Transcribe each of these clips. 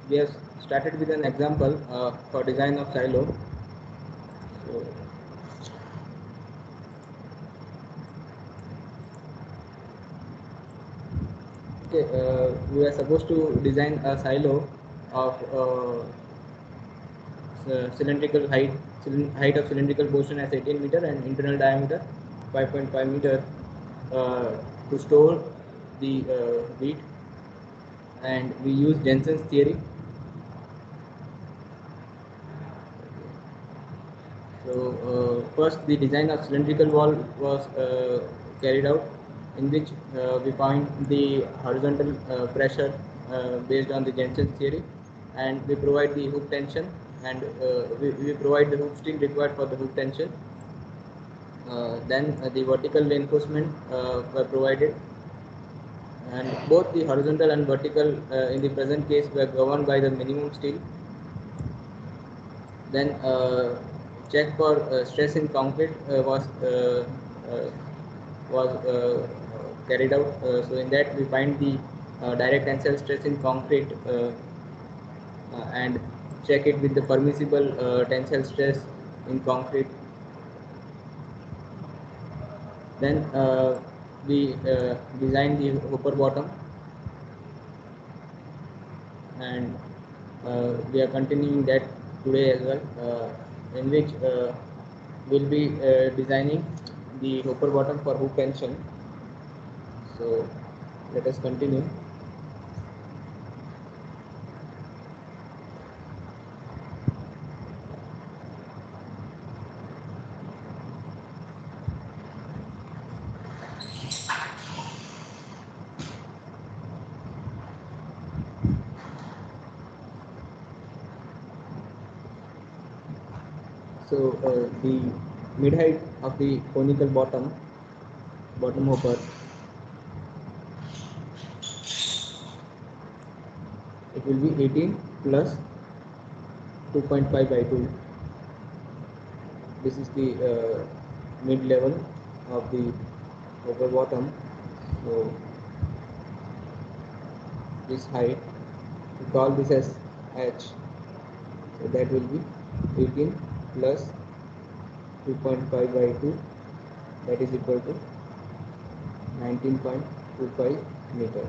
we have started with an example for design of silo. So, okay, we are supposed to design a silo of height of cylindrical portion as 18 meter and internal diameter 5.5 meter to store the wheat, and we use Jensen's theory. So first the design of cylindrical wall was carried out, in which we find the horizontal pressure based on the Jensen's theory, and we provide the hook tension, and we provide the hook steel required for the hook tension. Then the vertical reinforcement were provided, and both the horizontal and vertical in the present case were governed by the minimum steel. Then check for stress in concrete was carried out. So in that we find the direct tensile stress in concrete and check it with the permissible tensile stress in concrete. Then we design the hopper bottom, and we are continuing that today as well, in which we'll be designing the hopper bottom for hook tension. So let us continue. So the mid height of the conical bottom hopper, it will be 18 plus 2.5 by 2. This is the mid level of the hopper bottom. So this height, we call this as H. So that will be 18 plus 2.5 by 2, that is equal to 19.25 meter.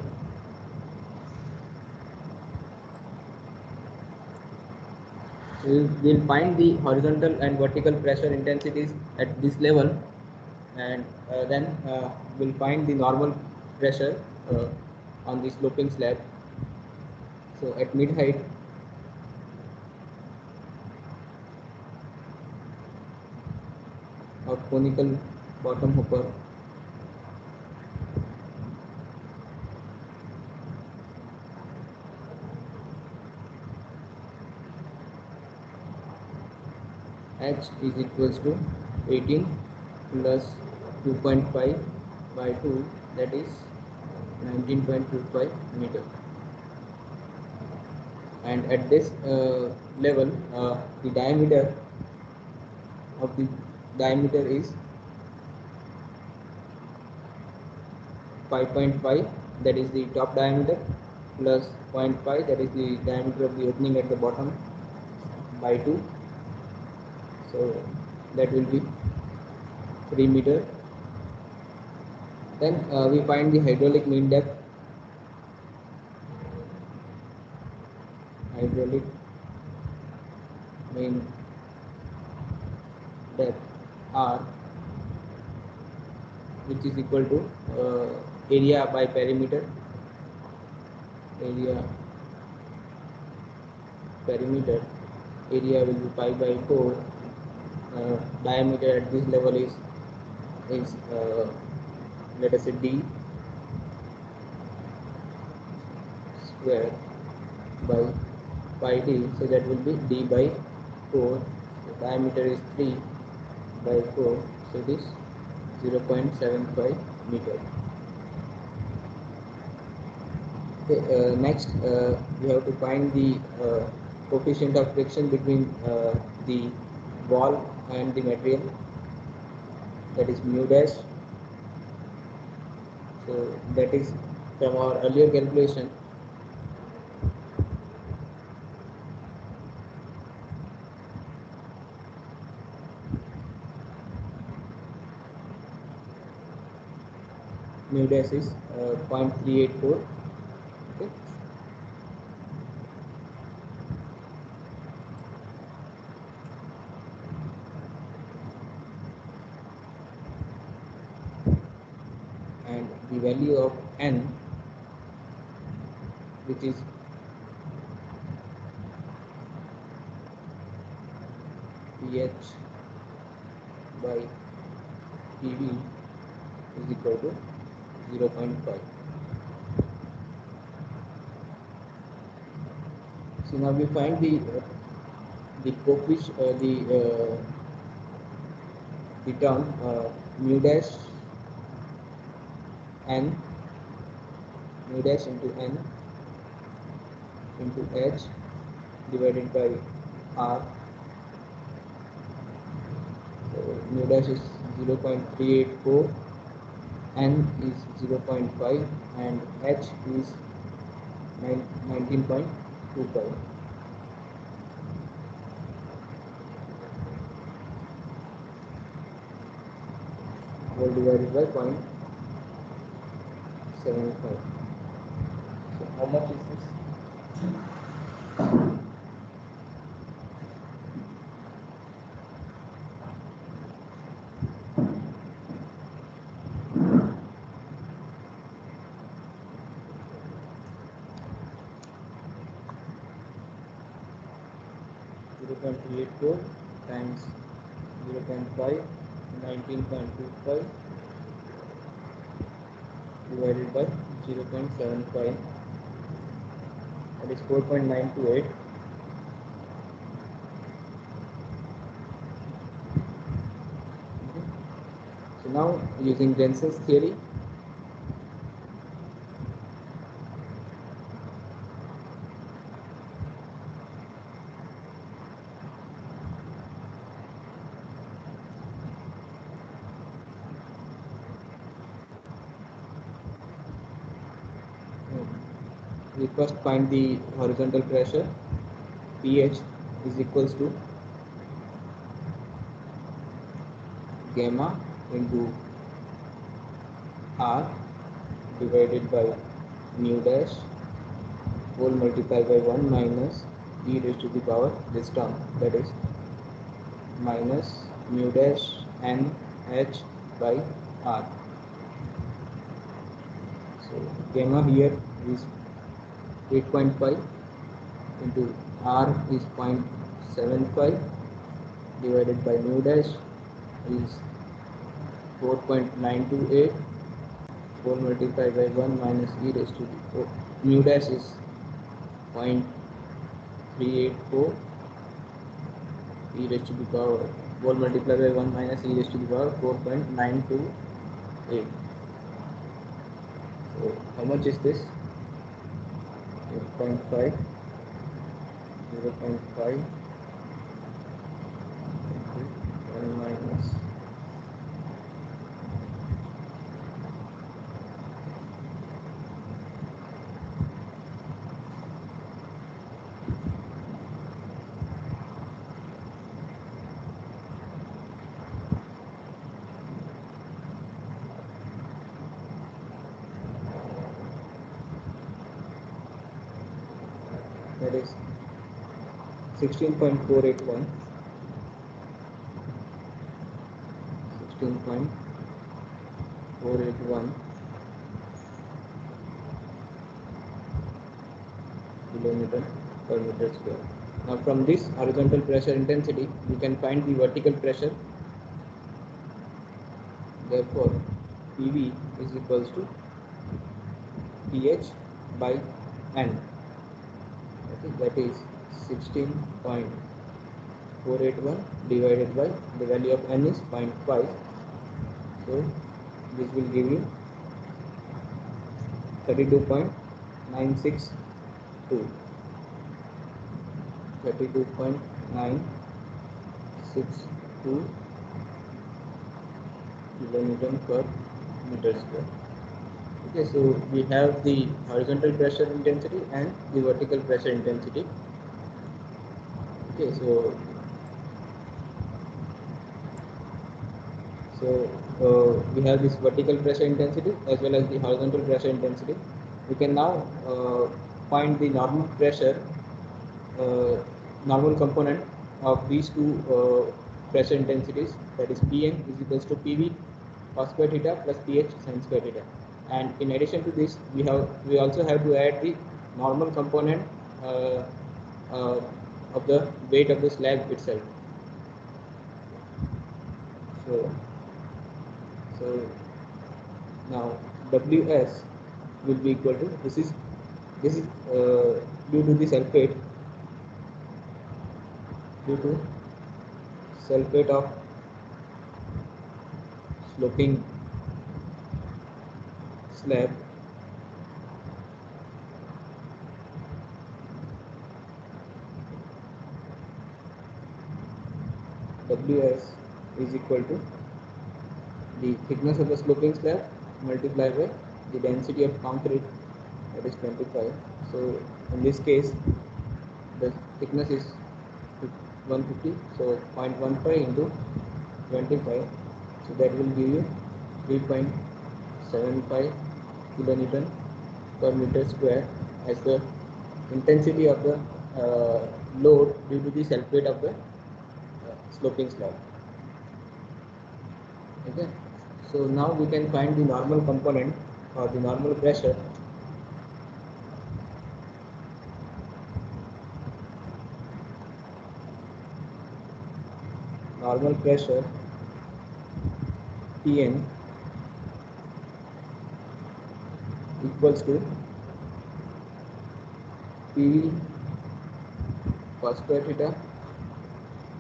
We'll find the horizontal and vertical pressure intensities at this level, and then we'll find the normal pressure on the sloping slab. So at mid height, of conical bottom hopper, H is equals to 18 plus 2.5 by 2, that is 19.25 meter. And at this level, the diameter is 5.5, that is the top diameter, plus 0.5, that is the diameter of the opening at the bottom, by 2. So that will be 3 meter. Then we find the hydraulic mean depth. Hydraulic mean depth R, which is equal to area by perimeter. Area will be pi by 4. Diameter at this level is let us say d square by pi d, so that will be d by 4. The diameter is 3 by 4, so it is 0.75 meter. Okay, next we have to find the coefficient of friction between the wall and the material, that is mu dash. So that is from our earlier calculation. mu dash is 0.384. Okay. And the value of n, which is pH by PV, is equal to 0.5. So now we find the coefficient, the term mu dash n, mu dash into n into h divided by r. So mu dash is 0.384, n is 0.5, and h is 19.25. Whole divided by 0.75. So how much is this? 0.384 times 0.5, 19.25 divided by 0.75, that is 4.928. Okay. So now using Jensen's theory, we first find the horizontal pressure. pH is equals to gamma into r divided by mu dash whole multiplied by 1 minus e raised to the power this term, that is minus mu dash n h by r. So gamma here is 8.5 into r is 0.75 divided by mu dash is 4.928 whole multiplied by 1 minus e raised to the mu dash is 0.384 e raised to the power whole multiplied by 1 minus e raised to the power 4.928. So how much is this? 8.5, 0.5 1 minus that is 16.481 kilometer per meter square. Now from this horizontal pressure intensity we can find the vertical pressure. Therefore PV is equals to pH by n. Okay, that is 16.481 divided by the value of n is 0.5. So this will give you 32.962 kilometer per meter square. Okay, so we have the horizontal pressure intensity and the vertical pressure intensity. Okay, so So we have this vertical pressure intensity as well as the horizontal pressure intensity. We can now find the normal pressure, normal component of these two pressure intensities, that is Pn is equals to Pv cos square theta plus Ph sin square theta. And in addition to this, we also have to add the normal component uh, uh, of the weight of the slab itself. So now Ws will be equal to this is due to the sulfate of sloping slab. Ws is equal to the thickness of the sloping slab multiplied by the density of concrete, that is 25. So in this case the thickness is 150, so 0.15 into 25, so that will give you 3.75 kilonewton per meter square as the intensity of the load due to the sulfate of the sloping slab. Okay, so now we can find the normal component or the normal pressure. Normal pressure Pn equals to Pv cos square theta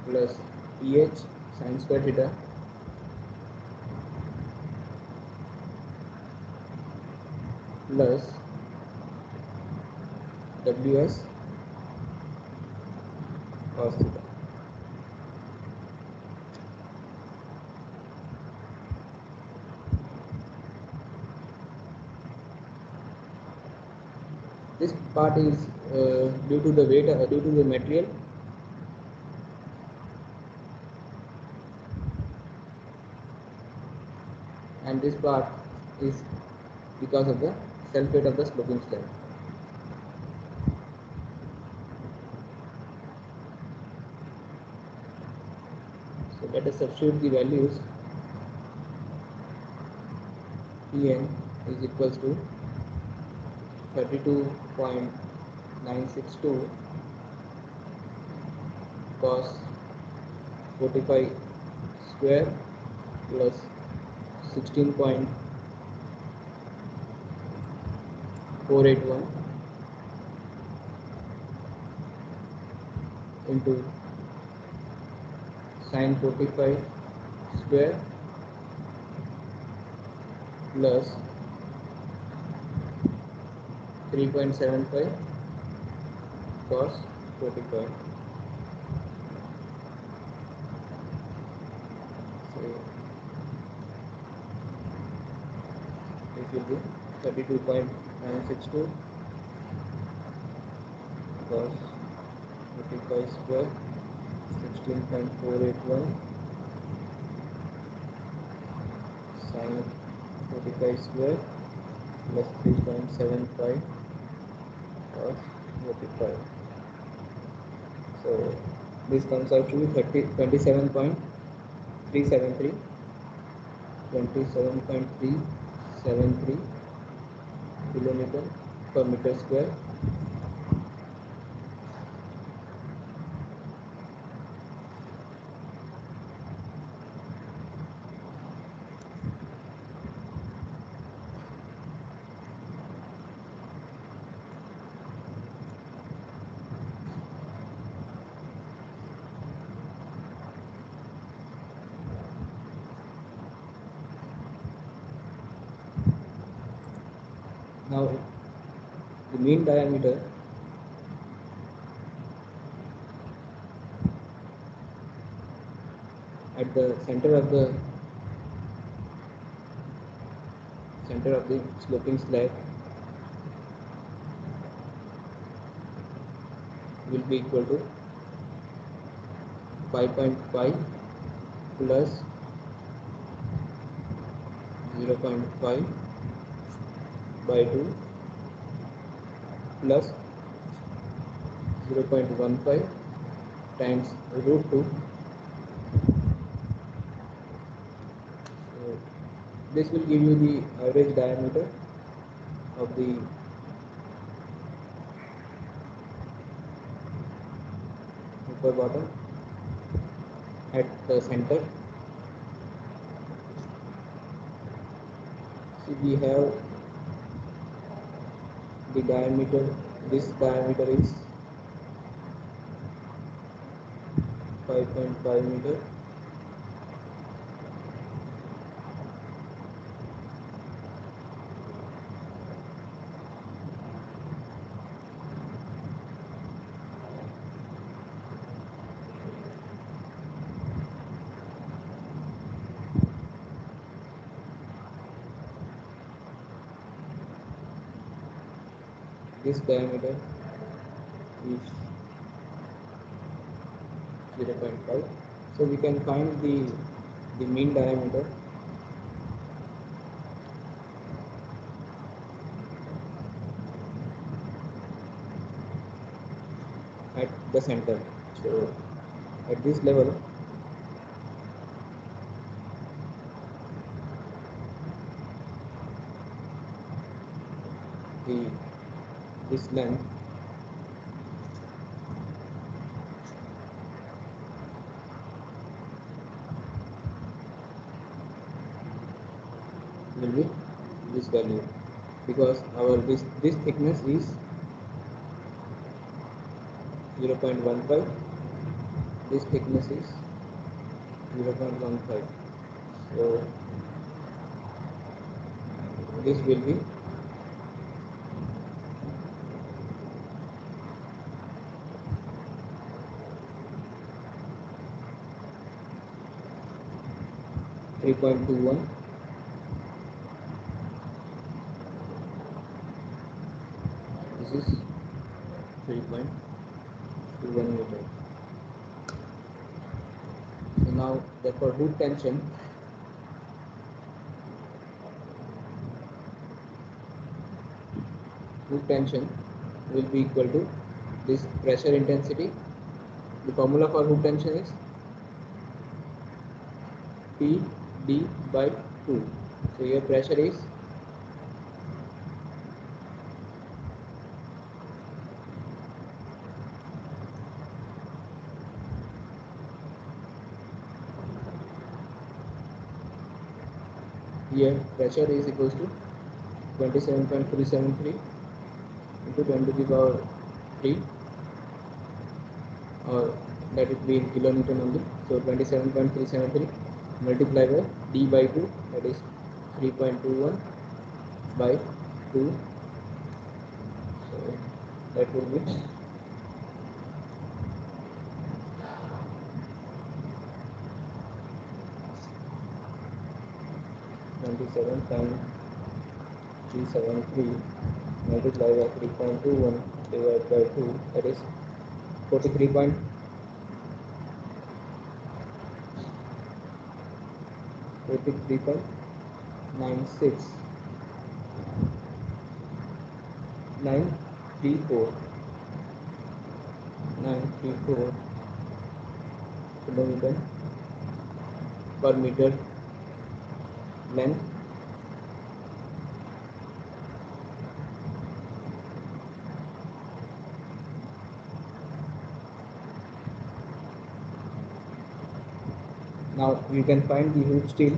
plus Ph sin square theta plus Ws cos theta. This part is due to the weight, due to the material, and this part is because of the sulfate of the sloping slab. So let us substitute the values. Pn is equals to 32.962 cos 45 square plus 16.481 into sin 45 square plus 3.75 cos 45. So it will be 32.962 cos 45 square 16.481 sin 45 square plus 3.75 cos 45. So this comes out to be 27.373 kilonewton per meter square. Now the mean diameter at the center of the sloping slab will be equal to 5.5 plus 0.5 by 2 plus 0.15 times root 2. So this will give you the average diameter of the upper bottom at the center. So we have the diameter, this diameter is 5.5 meter. This diameter is 0.5. So we can find the mean diameter at the center. So at this level, this length will be this value, because our this thickness is 0.15, this thickness is 0.15, so this will be 3.21. This is 3.21 meter. So now, therefore, root tension will be equal to this pressure intensity. The formula for root tension is PD by 2. So your pressure is equals to 27.373 into 10 to the power 3, or that will be in kilonewton only. So 27.373 multiplied by D by 2, that is 3.21 by 2. So that will be 27 times 373 multiplied by 3.21 divided by 2, that is 43.96. Nine three four kilometer per meter length. Now you can find the root steel.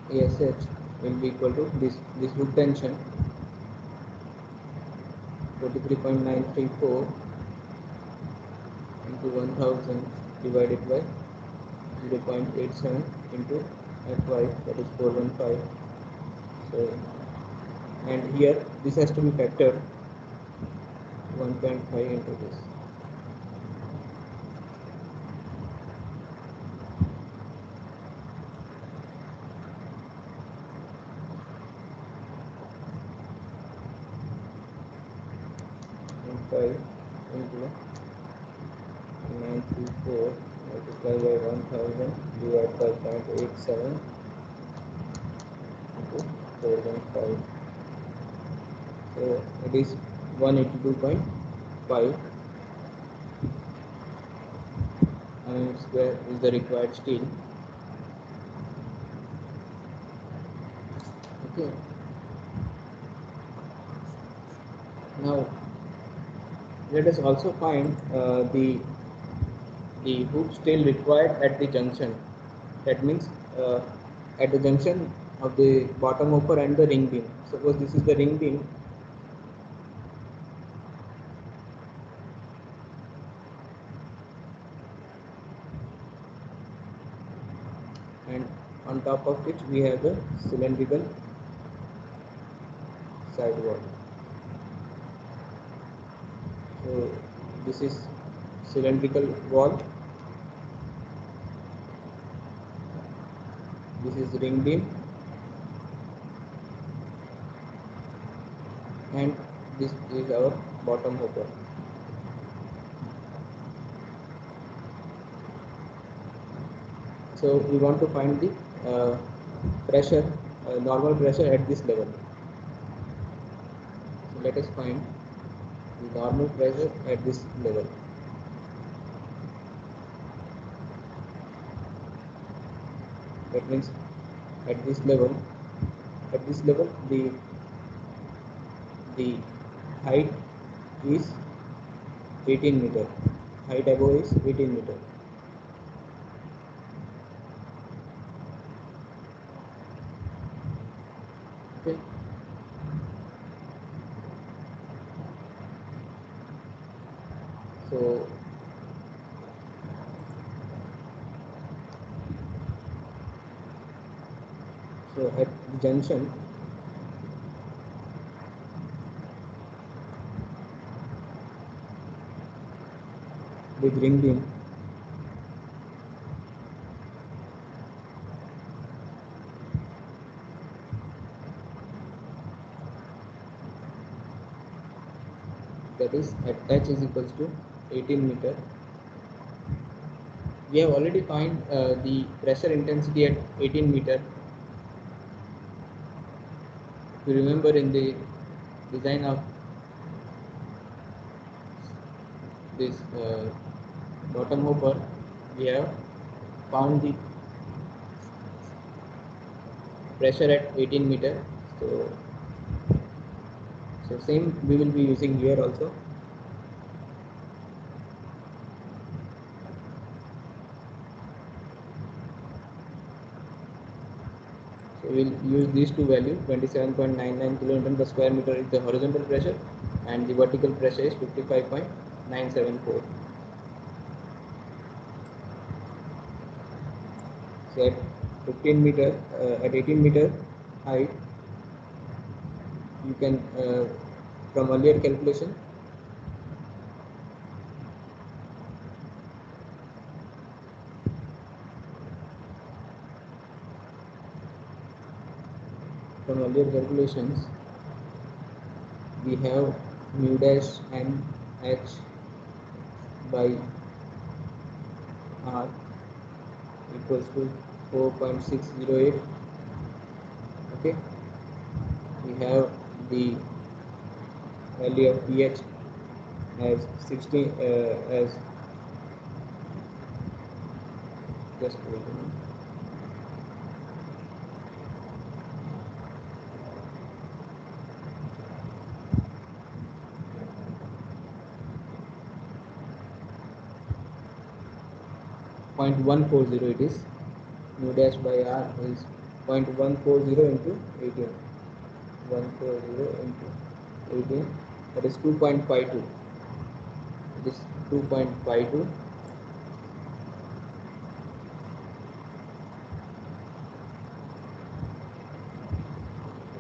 ASH will be equal to this root tension 43.934 into 1000 divided by 0.87 into Fy, that is 415. So, and here this has to be factored 1.5 into this. 5 into 934 multiplied by 1000 divided by 0.87 into 4.5. So it is 182.5 mm square is the required steel. Okay. Now let us also find the hoop steel required at the junction. That means at the junction of the bottom hopper and the ring beam. Suppose this is the ring beam. And on top of which we have the cylindrical side wall. So this is cylindrical wall. This is ring beam. And this is our bottom hopper. So we want to find the pressure, normal pressure at this level. So let us find the normal pressure at this level. That means at this level the height is 18 meter. Height above is 18 meter. Okay. So at the junction with ring beam, that is at h is equals to 18 meter. We have already found the pressure intensity at 18 meter. If you remember in the design of this bottom hopper, we have found the pressure at 18 meter. So same we will be using here also. So we will use these two values. 27.99 kilonewton per square meter is the horizontal pressure and the vertical pressure is 55.974. So at 15 meter, at 18 meter height, you can from earlier calculation we have mu dash n h by r equals to 4.608. Okay, we have the value of pH as 16 as just 0.140. It is mu dash by r is 0.140 into 18. 140 into 18, that is 2.52. It is 2.52.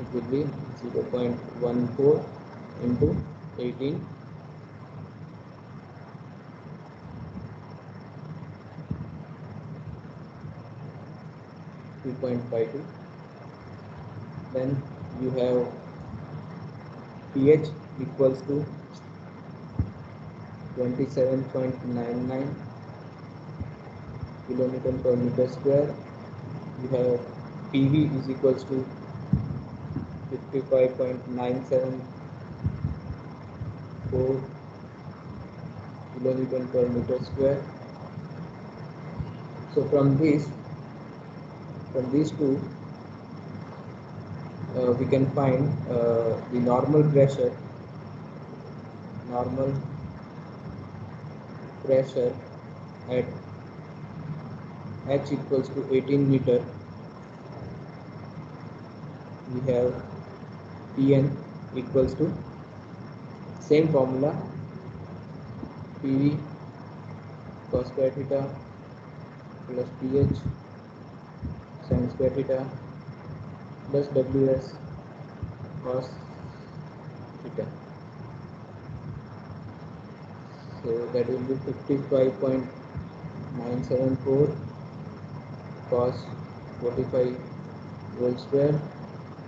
It will be 0.14 into 18. Then you have pH equals to 27.99 kilonewton per meter square. We have PV is equals to 55.974 kilonewton per meter square. So from these two, we can find the normal pressure at H equals to 18 meter. We have Pn equals to same formula, PV cos square theta plus PH sin square theta plus Ws cos theta. So that will be 55.974 cos 45 whole square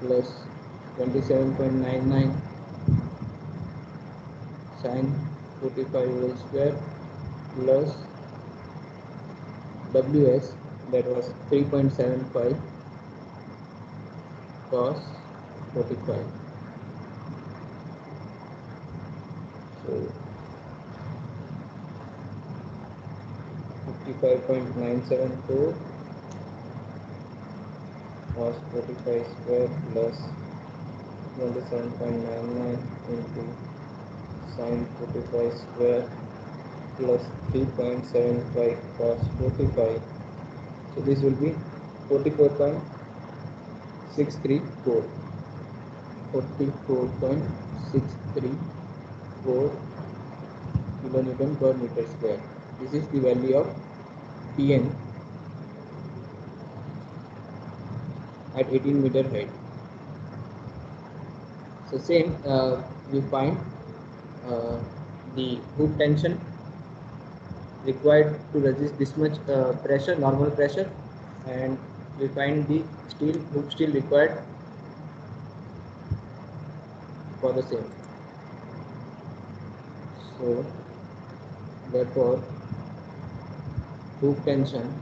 plus 27.99 sin 45 whole square plus Ws, that was 3.75 cos 45. So 55.974 cos 45 square plus 27.99 into sin 45 square plus 3.75 cos 45. So this will be 44.634 kilonewton per meter square. This is the value of Pn at 18 meter height. So same, we find the hoop tension required to resist this much pressure, normal pressure, and we find the hoop steel required for the same. So therefore hoop tension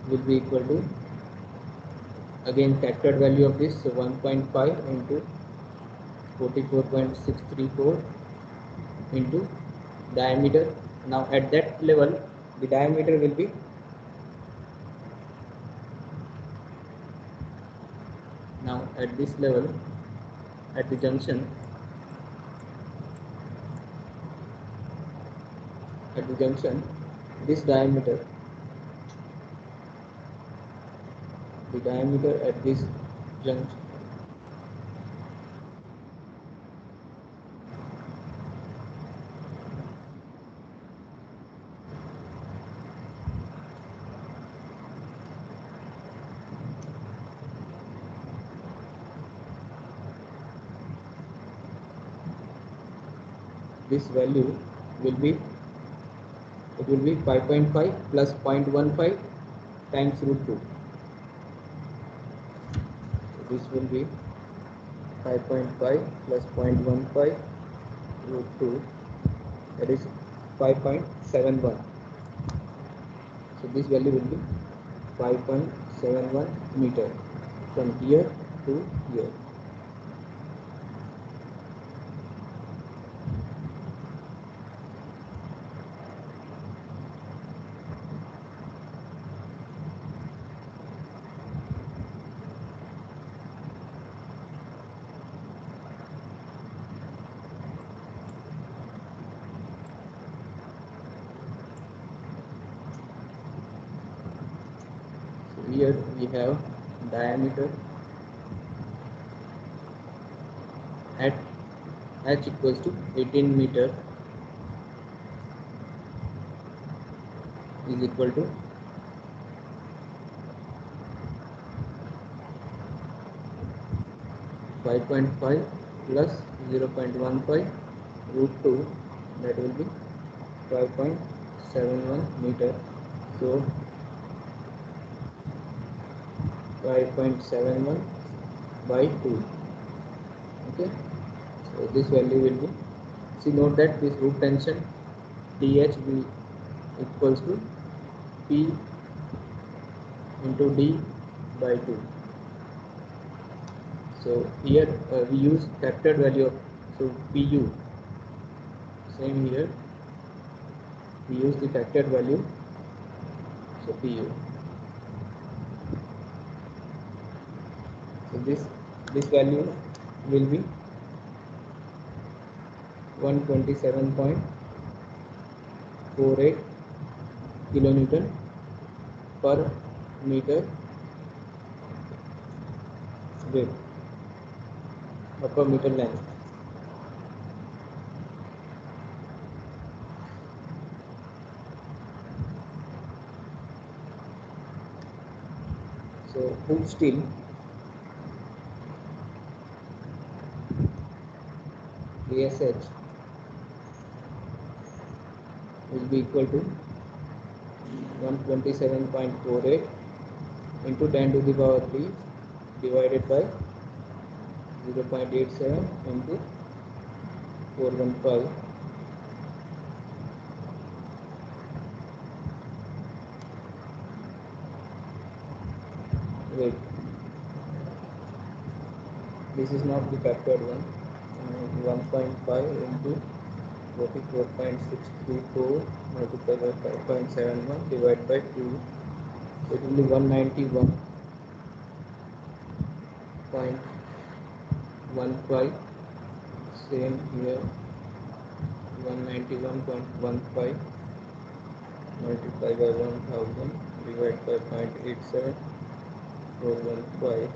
will be equal to, again factored value of this, so 1.5 into 44.634 into diameter. Now at that level the diameter will be at this level, at the junction, this diameter, the diameter at this junction this value will be, it will be 5.5 plus 0.15 times root 2. So this will be 5.5 plus 0.15 root 2, that is 5.71. So this value will be 5.71 meter from here to here. Here we have diameter at h equals to 18 meter is equal to 5.5 plus 0.15 root 2, that will be 5.71 meter. So 5.71 by 2. Okay, so this value will be See, note that this root tension dH will equals to P into D by 2. So here we use factored value of, so Pu, same here we use the factored value, so Pu. So this value will be 127.48 kilonewton per meter width or per meter length. So hoop steel ASH will be equal to 127.48 into 10 to the power 3 divided by 0.87 into 415. Wait, this is not the factored one. 1.5 into 44.634 multiplied by 5.71 divided by 2. So it will be 191.15. Same here, 191.15 multiplied by 1000 divided by 0.87 415.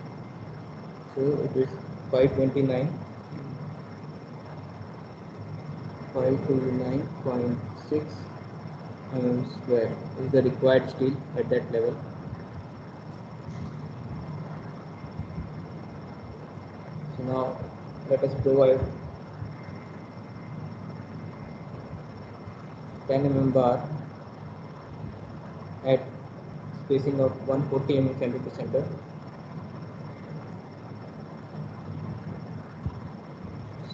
So it is 529. 529.6 mm square is the required steel at that level. So now let us provide 10 mm bar at spacing of 140 mm center to center.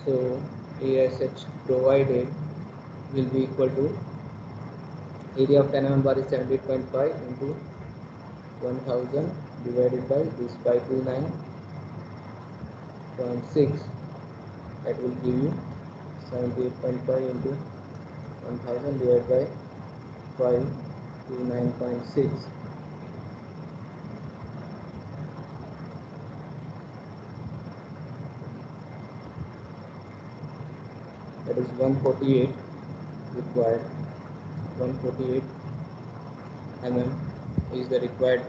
So ASH provided will be equal to area of 10 mm bar is 78.5 into 1000 divided by this 529.6, that will give you 78.5 into 1000 divided by 529.6. That is 148 required. 148 mm is the required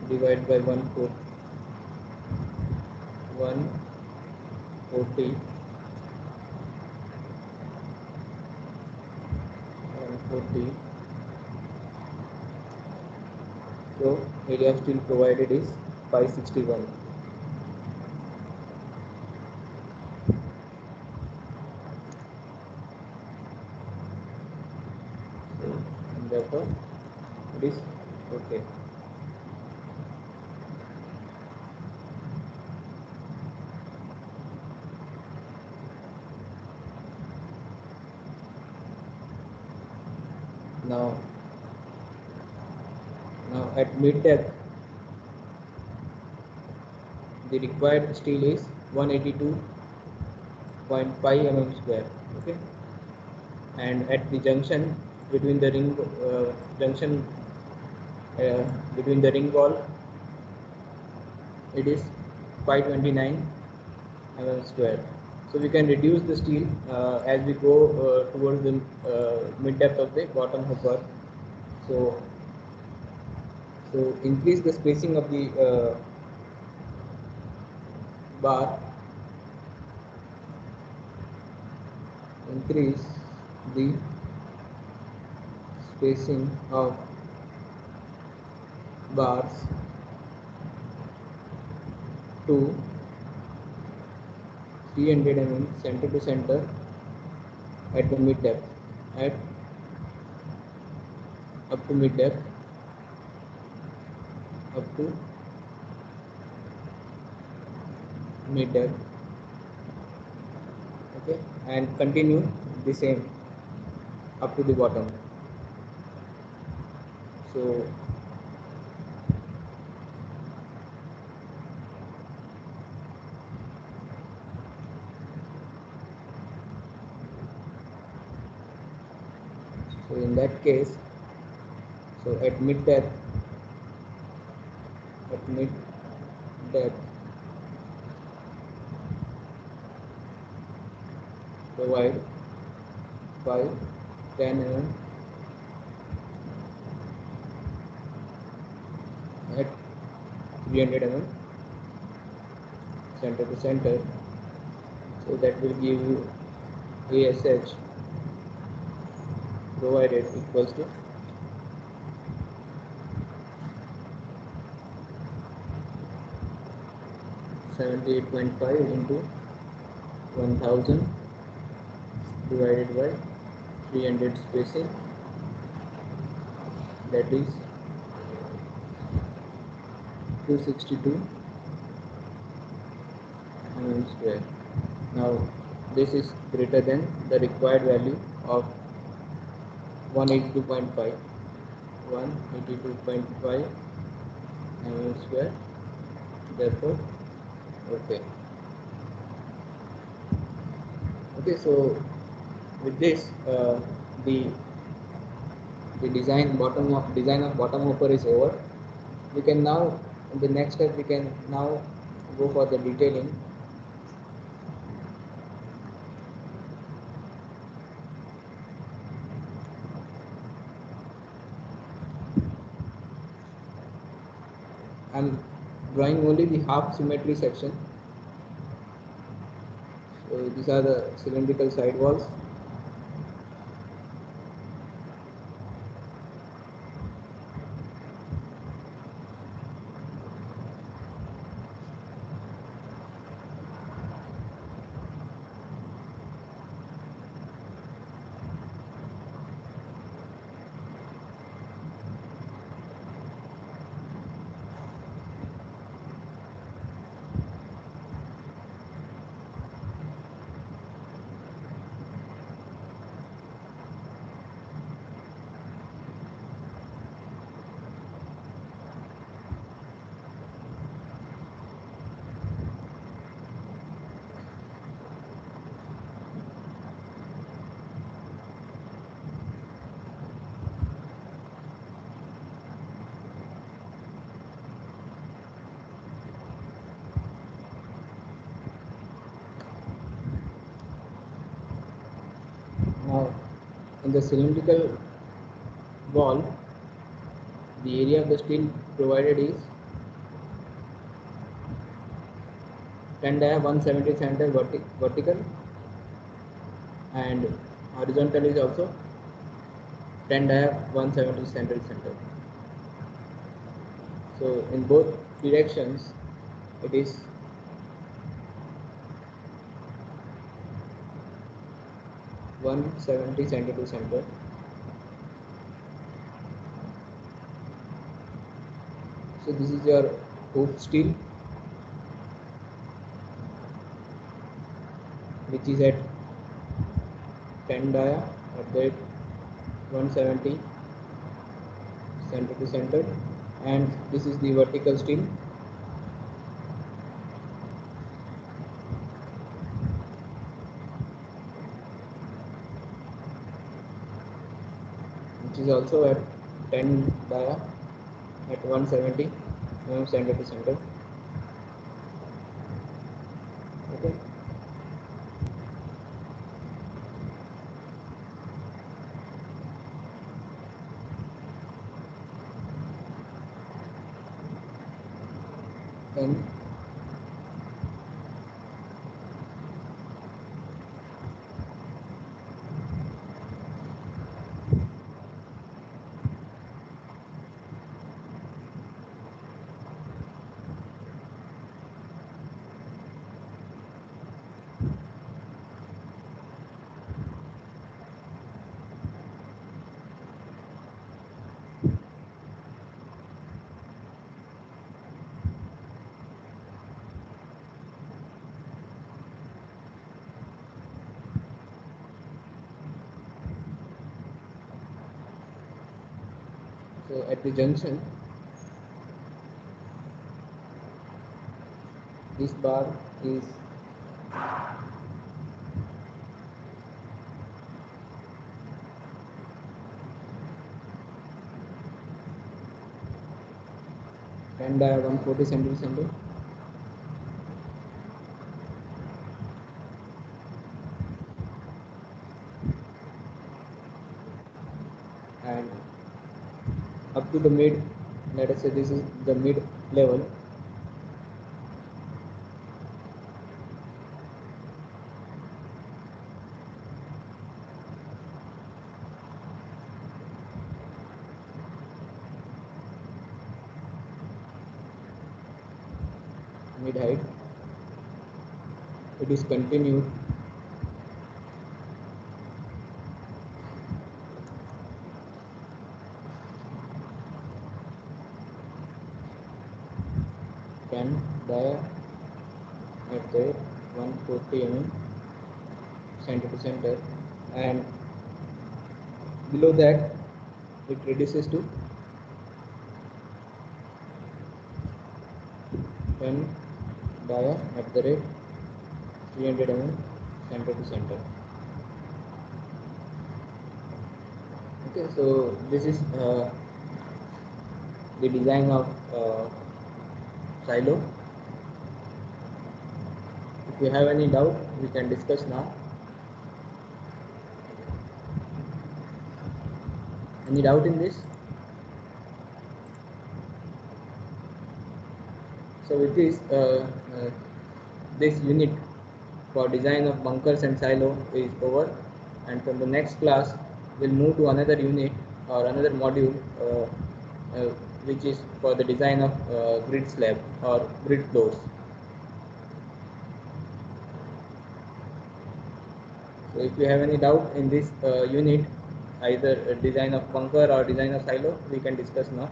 divided by 140 So area of steel provided is 561. So and therefore it is okay. Now at mid depth the required steel is 182.5 mm square. Okay, and at the junction between the ring between the ring wall it is 529 mm square. So we can reduce the steel as we go towards the mid depth of the bottom of bar. So increase the spacing of the bar, increase the spacing of bars to 300 mm center to center at the mid depth, up to mid depth, up to mid depth. Okay, and continue the same up to the bottom. So in that case, so at mid depth provide 5 10 mm at 300 mm center to center. So that will give you ASH provided equals to 78.5 into 1000 divided by 300 spacing, that is 262 mm square. Now this is greater than the required value of 182.5 mm square. Therefore, okay. So with this, the design of bottom hopper is over. We can now, in the next step, we can now go for the detailing. I'm drawing only the half symmetry section. So these are the cylindrical side walls. Now, in the cylindrical wall, the area of the steel provided is 10 dia 170 center vertical, and horizontal is also 10 dia 170 center. So in both directions, it is 170 center to center. So this is your hoop steel, which is at 10 dia at that 170 center to center, and this is the vertical steel, which is also at 10 dia at 170 mm center to center. Okay. Then So at the junction, this bar is and 140 cm, and up to the mid, let us say this is the mid level. Mid height, it is continued can dia at the 140 center to center, and below that it reduces to 10 dia at the rate 300 center to center. Okay, so this is the design of silo. If you have any doubt, we can discuss now. Any doubt in this? So with this unit for design of bunkers and silo is over, and from the next class we'll move to another unit or another module which is for the design of grid slab or grid floors. So if you have any doubt in this unit, either design of bunker or design of silo, we can discuss now.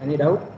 Any doubt?